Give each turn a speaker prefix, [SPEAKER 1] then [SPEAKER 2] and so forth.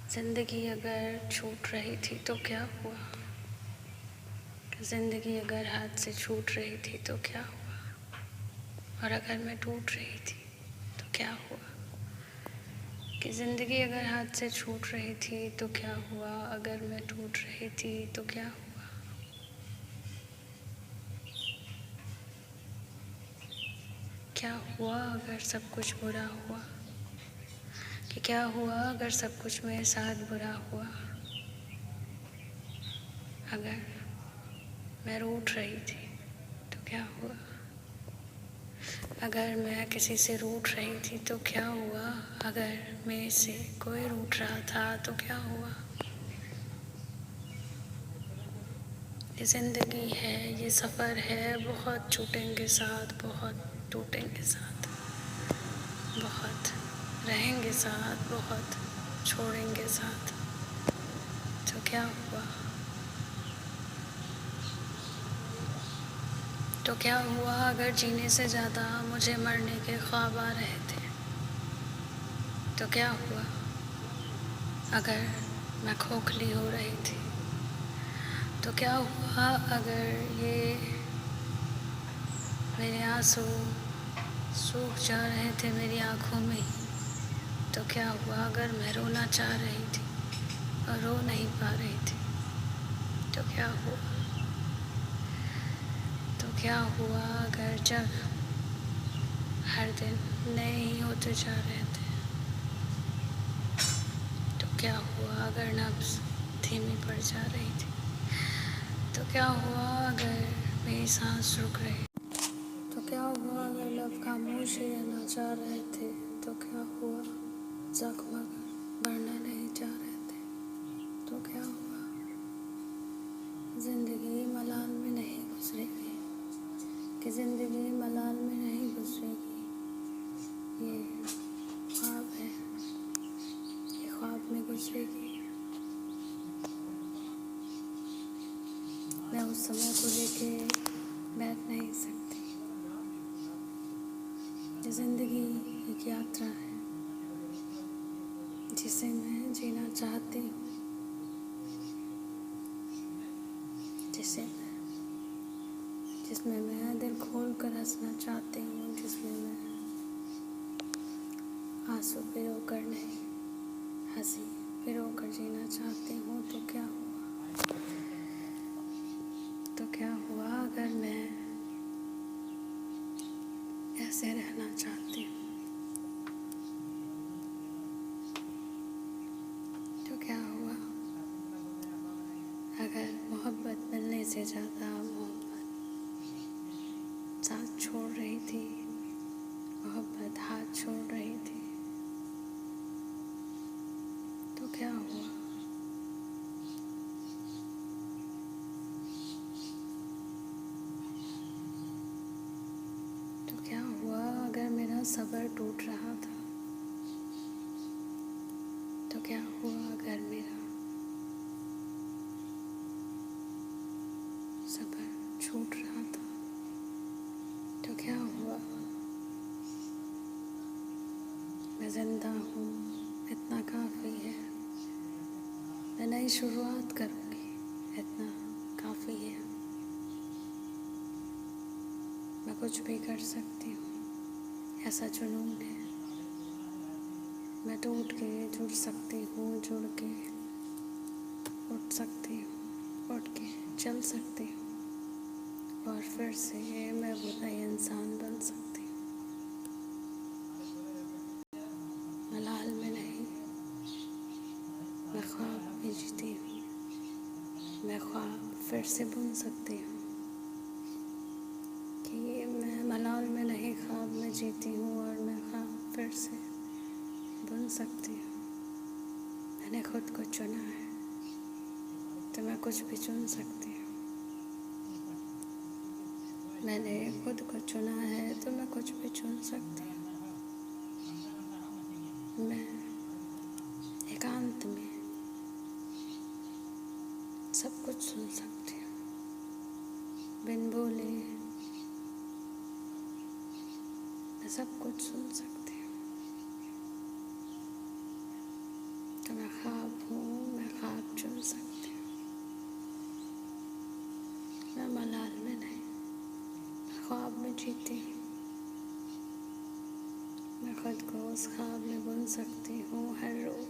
[SPEAKER 1] जिंदगी अगर छूट रही थी तो क्या हुआ? जिंदगी अगर हाथ से छूट रही थी तो क्या हुआ? और अगर मैं टूट रही थी तो क्या हुआ? कि जिंदगी अगर हाथ से छूट रही थी तो क्या हुआ? अगर मैं टूट रही थी तो क्या हुआ? क्या हुआ अगर सब कुछ बुरा हुआ? कि क्या हुआ अगर सब कुछ मेरे साथ बुरा हुआ? अगर मैं रूठ रही थी तो क्या हुआ? अगर मैं किसी से रूठ रही थी तो क्या हुआ? अगर मेरे से कोई रूठ रहा था तो क्या हुआ? ये ज़िंदगी है, ये सफ़र है, बहुत छूटेंगे साथ, बहुत टूटेंगे साथ, बहुत रहेंगे साथ, बहुत छोड़ेंगे साथ। तो क्या हुआ? तो क्या हुआ अगर जीने से ज़्यादा मुझे मरने के ख्वाब आ रहे थे? तो क्या हुआ अगर मैं खोखली हो रही थी? तो क्या हुआ अगर ये मेरे आंसू सूख जा रहे थे मेरी आँखों में ही? तो क्या हुआ अगर मैं रोना चाह रही थी और रो नहीं पा रही थी? तो क्या हुआ? तो क्या हुआ अगर जब हर दिन नए ही होते जा रहे थे? तो क्या हुआ अगर नब्ज़ धीमी पड़ जा रही थी? तो क्या हुआ अगर मेरी सांस रुक रही? तो क्या हुआ अगर लब खामोश ही रहना चाह रहे थे? तो क्या हुआ ज़ख्म अगर बढ़ना नहीं चाह रहे थे? तो क्या हुआ? ज़िंदगी मलाल में नहीं गुजरेगी, कि ज़िंदगी मलाल में नहीं गुजरेगी। ये ख्वाब है, ये ख्वाब में गुजरेगी। मैं उस समय को लेके बैठ नहीं सकती। ये ज़िंदगी एक यात्रा है जिसे मैं जीना चाहती हूँ, जिसमें मैं दिल खोल कर हंसना चाहती हूँ, जिसमें मैं आंसू पिरो कर नहीं, हंसी पिरो कर जीना चाहती हूँ। तो क्या हुआ? तो क्या हुआ अगर मैं ऐसे रहना चाहती हूँ? तो क्या हुआ अगर मोहब्बत मिलने से ज़्यादा मोहब्बत साथ छोड़ रही थी, मोहब्बत हाथ छोड़ रही थी? तो क्या हुआ? तो क्या हुआ अगर मेरा सब्र टूट रहा था? तो क्या हुआ अगर मेरा सब्र छूट रहा था? तो क्या हुआ? मैं ज़िंदा हूँ, इतना काफ़ी है। मैं नई शुरुआत करूँगी, इतना काफ़ी है। मैं कुछ भी कर सकती हूँ, ऐसा जुनून है। मैं टूट के जुड़ सकती हूँ, जुड़ के उठ सकती हूँ, उठ के चल सकती हूँ, और फिर से मैं वो नई इंसान बन सकती हूँ। मलाल में नहीं, मैं ख्वाब में जीती हूँ। मैं ख्वाब फिर से बुन सकती हूँ कि मैं मलाल में नहीं, ख्वाब में जीती हूँ, और मैं ख्वाब फिर से बुन सकती हूँ। मैंने खुद को चुना है तो मैं कुछ भी चुन सकती हूँ। मैंने खुद को चुना है तो मैं कुछ भी चुन सकती हूँ। मैं एकांत में सब कुछ सुन सकती हूँ, बिन बोले मैं सब कुछ सुन सकती हूँ। तो मैं ख्वाब चुन सकती हूँ। मैं मलाल में नहीं, ख्वाब में जीती हूँ। मैं खुद को उस ख्वाब में बुन सकती हूँ हर रोज़।